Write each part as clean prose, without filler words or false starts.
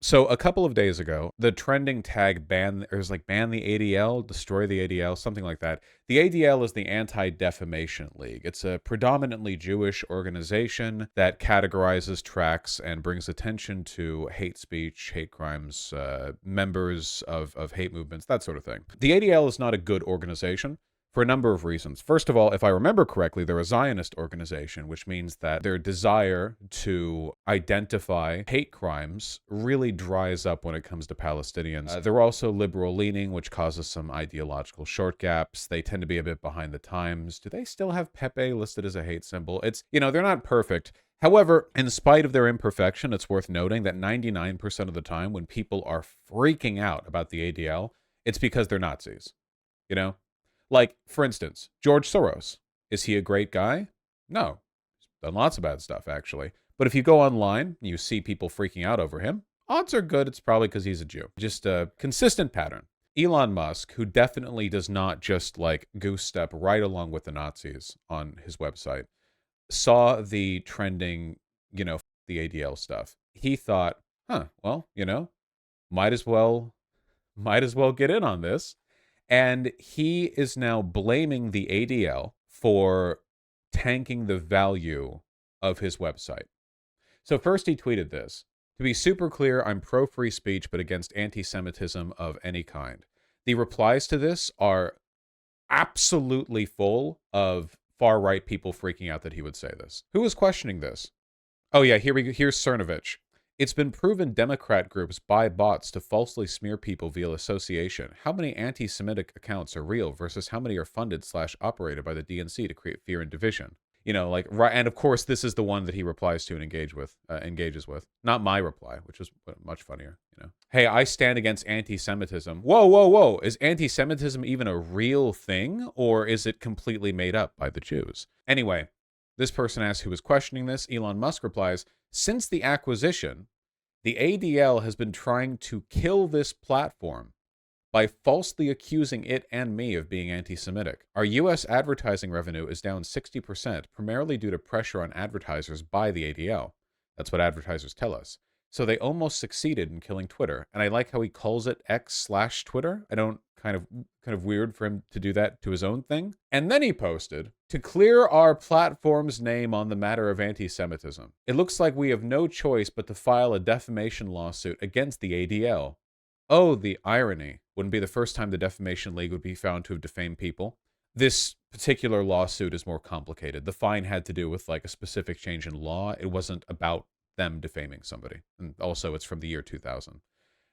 So a couple of days ago, the trending tag ban, or it was like ban the ADL, destroy the ADL, something like that. The ADL is the Anti-Defamation League. It's a predominantly Jewish organization that categorizes tracks and brings attention to hate speech, hate crimes, members of hate movements, that sort of thing. The ADL is not a good organization for a number of reasons. First of all, if I remember correctly, they're a Zionist organization, which means that their desire to identify hate crimes really dries up when it comes to Palestinians. They're also liberal-leaning, which causes some ideological short gaps. They tend to be a bit behind the times. Do they still have Pepe listed as a hate symbol? It's, they're not perfect. However, in spite of their imperfection, it's worth noting that 99% of the time when people are freaking out about the ADL, it's because they're Nazis, you know? Like, for instance, George Soros. Is he a great guy? No. He's done lots of bad stuff, actually. But if you go online and you see people freaking out over him, odds are good it's probably because he's a Jew. Just a consistent pattern. Elon Musk, who definitely does not just, like, goose step right along with the Nazis on his website, saw the trending, the ADL stuff. He thought, well, might as well get in on this. And he is now blaming the ADL for tanking the value of his website. So first he tweeted this: "To be super clear, I'm pro-free speech, but against anti-Semitism of any kind." The replies to this are absolutely full of far-right people freaking out that he would say this. Who is questioning this? Oh yeah, here's Cernovich. "It's been proven Democrat groups buy bots to falsely smear people via association. How many anti-Semitic accounts are real versus how many are funded/operated by the DNC to create fear and division?" Right. And of course, this is the one that he replies to and engages with. Not my reply, which is much funnier. Hey, I stand against anti-Semitism. Whoa, whoa, whoa! Is anti-Semitism even a real thing, or is it completely made up by the Jews? Anyway, this person asks who is questioning this. Elon Musk replies, "Since the acquisition, the ADL has been trying to kill this platform by falsely accusing it and me of being anti-Semitic. Our U.S. advertising revenue is down 60%, primarily due to pressure on advertisers by the ADL. That's what advertisers tell us. So they almost succeeded in killing Twitter." And I like how he calls it X/Twitter. I don't kind of weird for him to do that to his own thing. And then he posted, "To clear our platform's name on the matter of anti-Semitism. It looks like we have no choice but to file a defamation lawsuit against the ADL. Oh, the irony. Wouldn't be the first time the Defamation League would be found to have defamed people. This particular lawsuit is more complicated. The fine had to do with like a specific change in law. It wasn't about them defaming somebody. And also it's from the year 2000.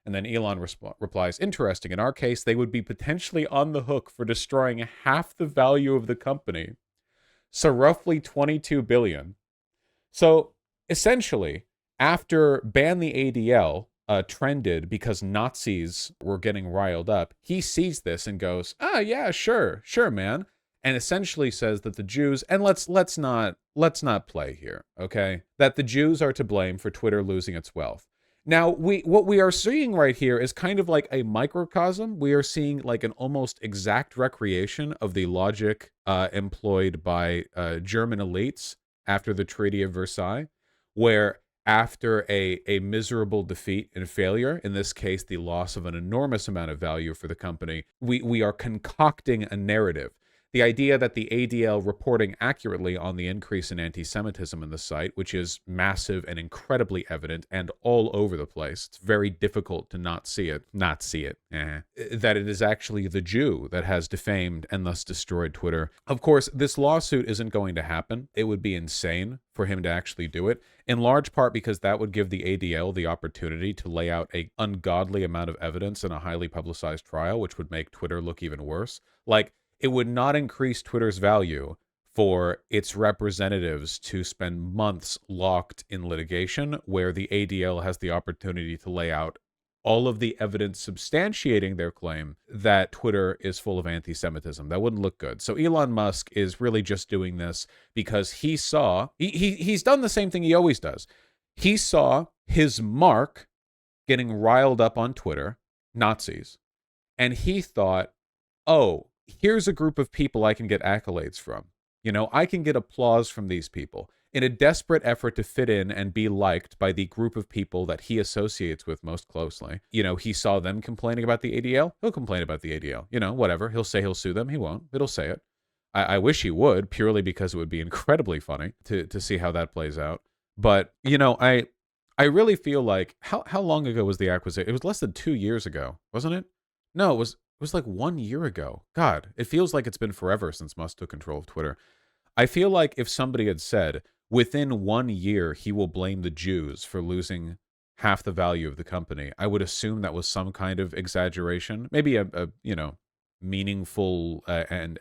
And then Elon replies, "Interesting. In our case, they would be potentially on the hook for destroying half the value of the company. So roughly 22 billion. So essentially, after ban the ADL trended because Nazis were getting riled up, he sees this and goes, yeah, sure, man." And essentially says that the Jews, and let's not play here, okay? That the Jews are to blame for Twitter losing its wealth. Now, what we are seeing right here is kind of like a microcosm. We are seeing like an almost exact recreation of the logic employed by German elites after the Treaty of Versailles, where after a miserable defeat and failure, in this case, the loss of an enormous amount of value for the company, we are concocting a narrative. The idea that the ADL reporting accurately on the increase in anti-Semitism in the site, which is massive and incredibly evident and all over the place, it's very difficult to not see it, that it is actually the Jew that has defamed and thus destroyed Twitter. Of course, this lawsuit isn't going to happen. It would be insane for him to actually do it, in large part because that would give the ADL the opportunity to lay out an ungodly amount of evidence in a highly publicized trial, which would make Twitter look even worse. Like, it would not increase Twitter's value for its representatives to spend months locked in litigation where the ADL has the opportunity to lay out all of the evidence substantiating their claim that Twitter is full of anti-Semitism. That wouldn't look good. So Elon Musk is really just doing this because he saw, he's done the same thing he always does. He saw his mark getting riled up on Twitter, Nazis, and he thought, oh, here's a group of people I can get accolades from. I can get applause from these people. in a desperate effort to fit in and be liked by the group of people that he associates with most closely. You know, he saw them complaining about the ADL. He'll complain about the ADL. You know, whatever. He'll say he'll sue them. He won't. It'll say it. I wish he would, purely because it would be incredibly funny to see how that plays out. But, you know, I really feel like, how long ago was the acquisition? It was less than 2 years ago, wasn't it? No, it was like 1 year ago. God, it feels like it's been forever since Musk took control of Twitter. I feel like if somebody had said, within 1 year, he will blame the Jews for losing half the value of the company, I would assume that was some kind of exaggeration, maybe a you know, meaningful and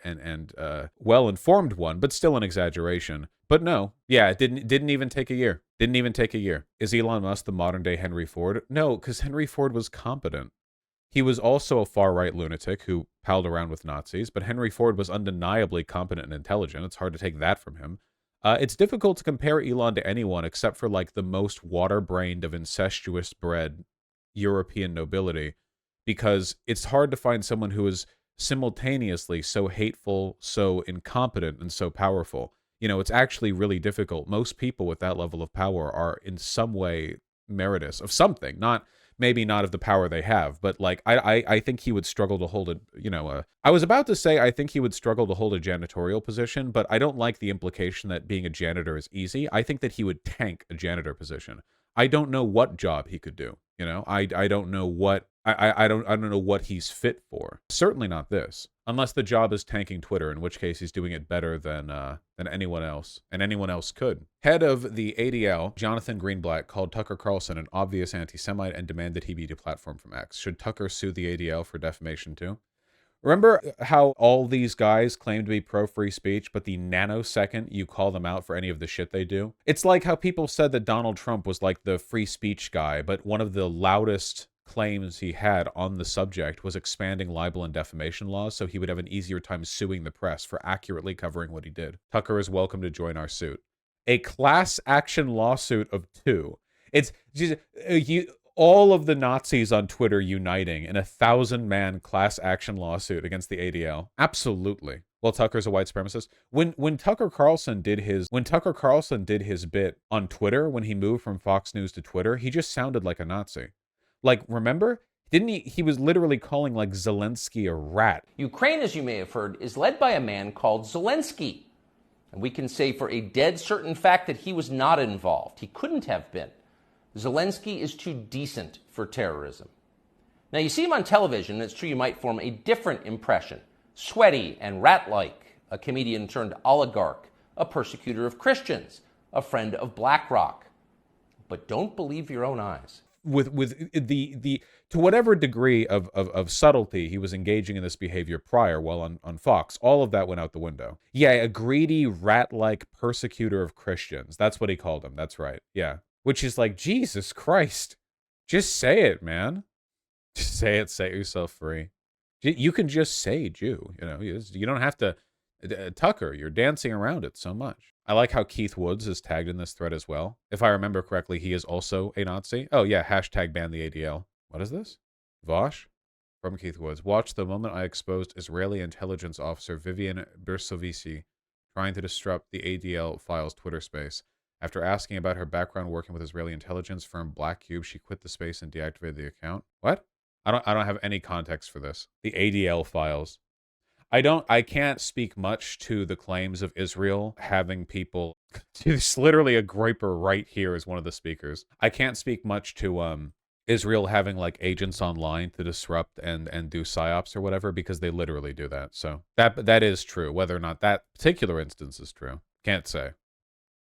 well-informed one, but still an exaggeration. But no, yeah, it didn't even take a year. Didn't even take a year. Is Elon Musk the modern-day Henry Ford? No, because Henry Ford was competent. He was also a far-right lunatic who palled around with Nazis, but Henry Ford was undeniably competent and intelligent. It's hard to take that from him. It's difficult to compare Elon to anyone except for like the most water-brained of incestuous bred European nobility, because it's hard to find someone who is simultaneously so hateful, so incompetent, and so powerful. You know, it's actually really difficult. Most people with that level of power are in some way meritorious of something, not maybe not of the power they have, but like I think he would struggle to hold a, you know, I was about to say I think he would struggle to hold a janitorial position, but I don't like the implication that being a janitor is easy. I think that he would tank a janitor position. I don't know what job he could do. You know, I don't know what I don't know what he's fit for. Certainly not this, unless the job is tanking Twitter, in which case he's doing it better than anyone else, and anyone else could. Head of the ADL, Jonathan Greenblatt, called Tucker Carlson an obvious anti-Semite and demanded he be deplatformed from X. Should Tucker sue the ADL for defamation too? Remember how all these guys claim to be pro-free speech, but the nanosecond you call them out for any of the shit they do? It's like how people said that Donald Trump was like the free speech guy, but one of the loudest claims he had on the subject was expanding libel and defamation laws so he would have an easier time suing the press for accurately covering what he did. Tucker is welcome to join our suit. A class action lawsuit of 2. It's just, all of the Nazis on Twitter uniting in a 1,000-man class action lawsuit against the ADL. Absolutely. Well, Tucker's a white supremacist. When Tucker Carlson did his bit on Twitter, when he moved from Fox News to Twitter, he just sounded like a Nazi. Like, remember? Didn't he? He was literally calling like Zelensky a rat. Ukraine, as you may have heard, is led by a man called Zelensky. And we can say for a dead certain fact that he was not involved. He couldn't have been. Zelensky is too decent for terrorism. Now, you see him on television, and it's true you might form a different impression. Sweaty and rat-like, a comedian turned oligarch, a persecutor of Christians, a friend of BlackRock. But don't believe your own eyes. With the to whatever degree of subtlety he was engaging in this behavior prior while on Fox, all of that went out the window. Yeah, a greedy, rat-like persecutor of Christians. That's what he called him. That's right. Yeah. Which is like, Jesus Christ. Just say it, man. Just say it. Set yourself free. You can just say Jew. You know, you don't have to. Tucker, you're dancing around it so much. I like how Keith Woods is tagged in this thread as well. If I remember correctly, he is also a Nazi. Oh, yeah. Hashtag ban the ADL. What is this? Vosh? From Keith Woods. Watch the moment I exposed Israeli intelligence officer Vivian Bersovici trying to disrupt the ADL files Twitter space. After asking about her background working with Israeli intelligence firm Black Cube, she quit the space and deactivated the account. What? I don't have any context for this. The ADL files. I can't speak much to the claims of Israel having people. There's literally a groiper right here as one of the speakers. I can't speak much to Israel having like agents online to disrupt and do psyops or whatever, because they literally do that. So that is true. Whether or not that particular instance is true, can't say.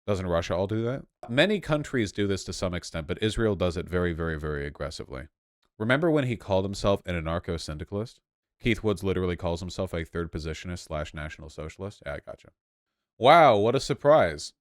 Doesn't Russia all do that? Many countries do this to some extent, but Israel does it very, very, very aggressively. Remember when he called himself an anarcho-syndicalist? Keith Woods literally calls himself a third positionist / national socialist. Yeah, I gotcha. Wow, what a surprise.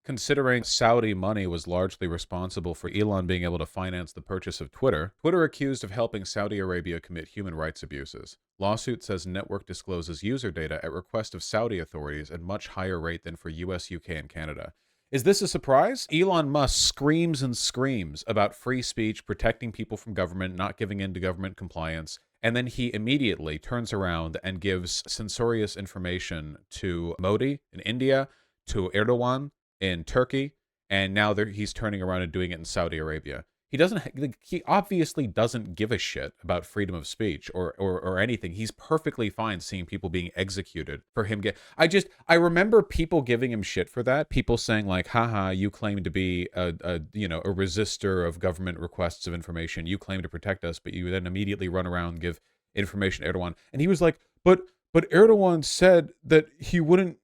Considering Saudi money was largely responsible for Elon being able to finance the purchase of Twitter, Twitter accused of helping Saudi Arabia commit human rights abuses. Lawsuit says network discloses user data at request of Saudi authorities at much higher rate than for US, UK, and Canada. Is this a surprise? Elon Musk screams and screams about free speech, protecting people from government, not giving in to government compliance, and then he immediately turns around and gives censorious information to Modi in India, to Erdogan in Turkey, and now he's turning around and doing it in Saudi Arabia. He doesn't. He obviously doesn't give a shit about freedom of speech or anything. He's perfectly fine seeing people being executed for him. I remember people giving him shit for that. People saying like, "Haha, you claim to be a resistor of government requests of information. You claim to protect us, but you then immediately run around and give information to Erdogan." And he was like, "But Erdogan said that he would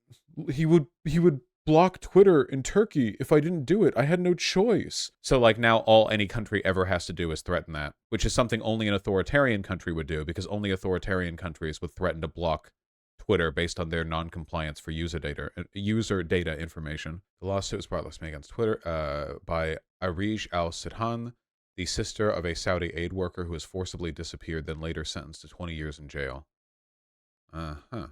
block Twitter in Turkey if I didn't do it. I had no choice." So like now all any country ever has to do is threaten that, which is something only an authoritarian country would do, because only authoritarian countries would threaten to block Twitter based on their non-compliance for user data information. The lawsuit was brought last May against Twitter by Arij Al-Sidhan, the sister of a Saudi aid worker who was forcibly disappeared, then later sentenced to 20 years in jail. Uh-huh.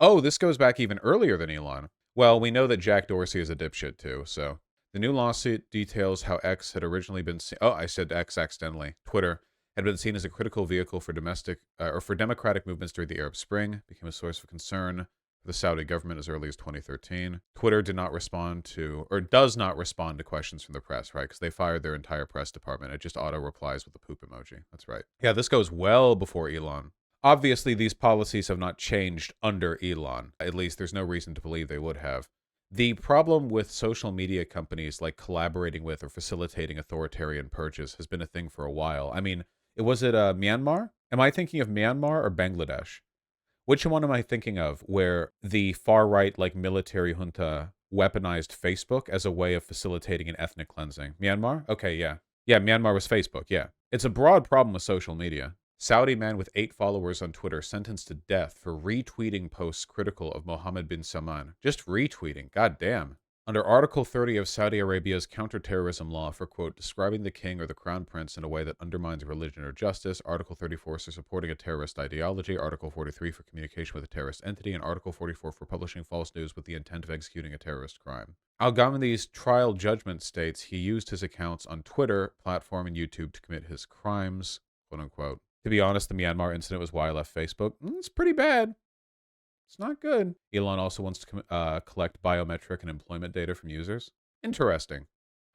Oh, this goes back even earlier than Elon. Well, we know that Jack Dorsey is a dipshit too, so. The new lawsuit details how X had originally been seen. Oh, I said X accidentally. Twitter had been seen as a critical vehicle for democratic movements during the Arab Spring, became a source of concern for the Saudi government as early as 2013. Twitter does not respond to questions from the press, right? Because they fired their entire press department. It just auto replies with a poop emoji. That's right. Yeah, this goes well before Elon. Obviously, these policies have not changed under Elon. At least there's no reason to believe they would have. The problem with social media companies like collaborating with or facilitating authoritarian purges has been a thing for a while. I mean, was it Myanmar? Am I thinking of Myanmar or Bangladesh? Which one am I thinking of where the far-right like military junta weaponized Facebook as a way of facilitating an ethnic cleansing? Myanmar? Okay, yeah. Yeah, Myanmar was Facebook, yeah. It's a broad problem with social media. Saudi man with 8 followers on Twitter sentenced to death for retweeting posts critical of Mohammed bin Salman. Just retweeting, goddamn. Under Article 30 of Saudi Arabia's counterterrorism law for, quote, describing the king or the crown prince in a way that undermines religion or justice, Article 34 for supporting a terrorist ideology, Article 43 for communication with a terrorist entity, and Article 44 for publishing false news with the intent of executing a terrorist crime. Al-Ghamdi's trial judgment states he used his accounts on Twitter, platform, and YouTube to commit his crimes, quote unquote. To be honest, the Myanmar incident was why I left Facebook. It's pretty bad. It's not good. Elon also wants to collect biometric and employment data from users. Interesting.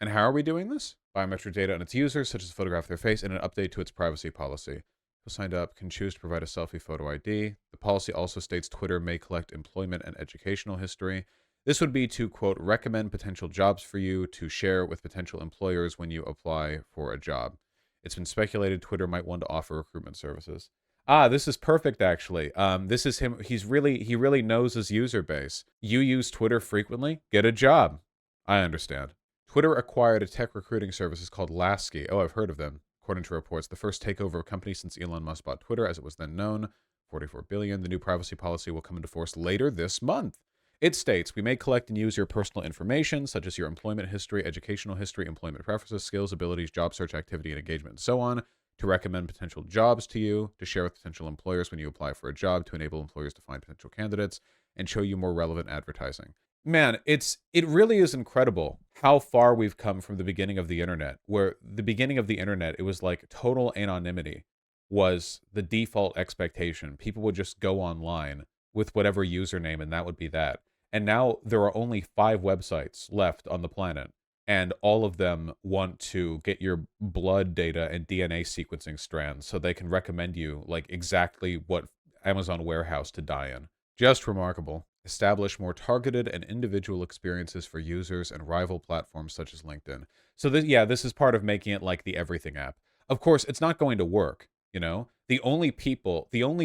And how are we doing this? Biometric data on its users, such as a photograph of their face, and an update to its privacy policy. Who signed up can choose to provide a selfie photo ID. The policy also states Twitter may collect employment and educational history. This would be to, quote, recommend potential jobs for you to share with potential employers when you apply for a job. It's been speculated Twitter might want to offer recruitment services. This is perfect, actually. This is him. He really knows his user base. You use Twitter frequently? Get a job. I understand. Twitter acquired a tech recruiting services called Lasky. Oh, I've heard of them. According to reports, the first takeover of a company since Elon Musk bought Twitter, as it was then known. $44 billion. The new privacy policy will come into force later this month. It states, we may collect and use your personal information, such as your employment history, educational history, employment preferences, skills, abilities, job search activity, and engagement, and so on, to recommend potential jobs to you, to share with potential employers when you apply for a job, to enable employers to find potential candidates, and show you more relevant advertising. Man, it really is incredible how far we've come from the beginning of the internet, where the beginning of the internet, it was like total anonymity was the default expectation. People would just go online with whatever username, and that would be that. And now there are only 5 websites left on the planet, and all of them want to get your blood data and DNA sequencing strands so they can recommend you like exactly what Amazon warehouse to die in. Just remarkable. Establish more targeted and individual experiences for users and rival platforms such as LinkedIn. So this is part of making it like the everything app. Of course, it's not going to work. You know, the only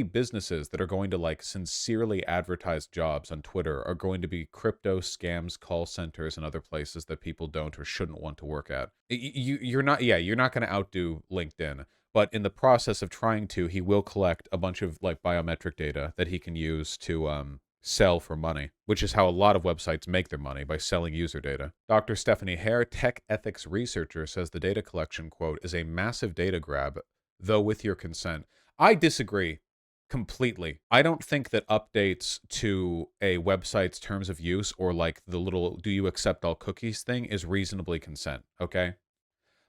businesses that are going to like sincerely advertise jobs on Twitter are going to be crypto scams, call centers, and other places that people don't or shouldn't want to work at. You're not going to outdo LinkedIn, but in the process of trying to, he will collect a bunch of like biometric data that he can use to sell for money, which is how a lot of websites make their money, by selling user data. Dr. Stephanie Hare, tech ethics researcher, says the data collection, quote, is a massive data grab, though with your consent. I disagree completely. I don't think that updates to a website's terms of use or like the little do you accept all cookies thing is reasonably consent, okay?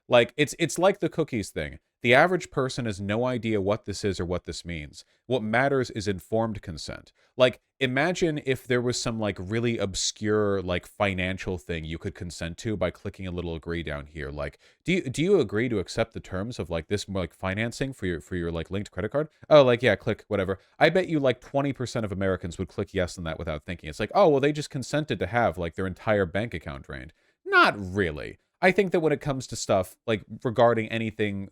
Like it's like the cookies thing. The average person has no idea what this is or what this means. What matters is informed consent. Like imagine if there was some like really obscure like financial thing you could consent to by clicking a little agree down here. Like, do you agree to accept the terms of like this like financing for your like linked credit card? Oh, like yeah, click whatever. I bet you like 20% of Americans would click yes on that without thinking. It's like, oh well, they just consented to have like their entire bank account drained. Not really. I think that when it comes to stuff like regarding anything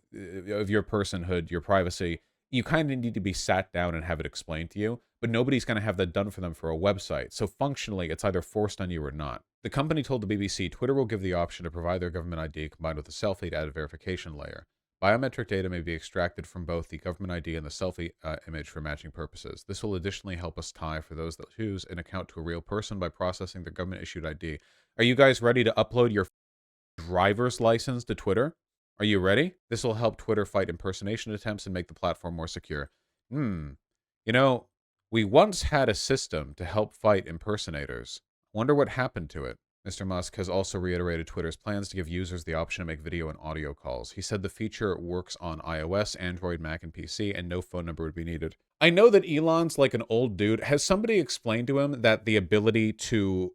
of your personhood, your privacy, you kind of need to be sat down and have it explained to you, but nobody's going to have that done for them for a website. So functionally, it's either forced on you or not. The company told the BBC Twitter will give the option to provide their government ID combined with a selfie to add a verification layer. Biometric data may be extracted from both the government ID and the selfie image for matching purposes. This will additionally help us tie, for those that choose, an account to a real person by processing their government-issued ID. Are you guys ready to upload your driver's license to Twitter? Are you ready? This will help Twitter fight impersonation attempts and make the platform more secure. Hmm. You know, we once had a system to help fight impersonators. Wonder what happened to it. Mr. Musk has also reiterated Twitter's plans to give users the option to make video and audio calls. He said the feature works on iOS, Android, Mac, and PC, and no phone number would be needed. I know that Elon's like an old dude. Has somebody explained to him that the ability to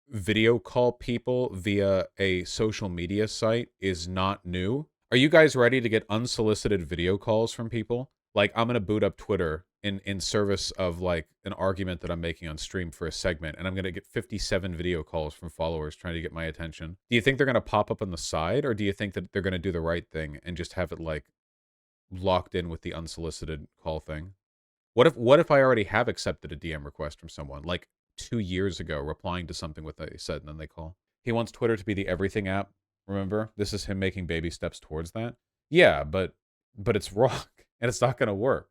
video call people via a social media site is not new? Are you guys ready to get unsolicited video calls from people? Like, I'm going to boot up Twitter in service of like an argument that I'm making on stream for a segment, and I'm going to get 57 video calls from followers trying to get my attention. Do you think they're going to pop up on the side, or do you think that they're going to do the right thing and just have it like locked in with the unsolicited call thing? What if I already have accepted a DM request from someone like 2 years ago, replying to something what they said, and then they call? He wants Twitter to be the everything app. Remember, this is him making baby steps towards that. Yeah, but it's wrong, and it's not going to work.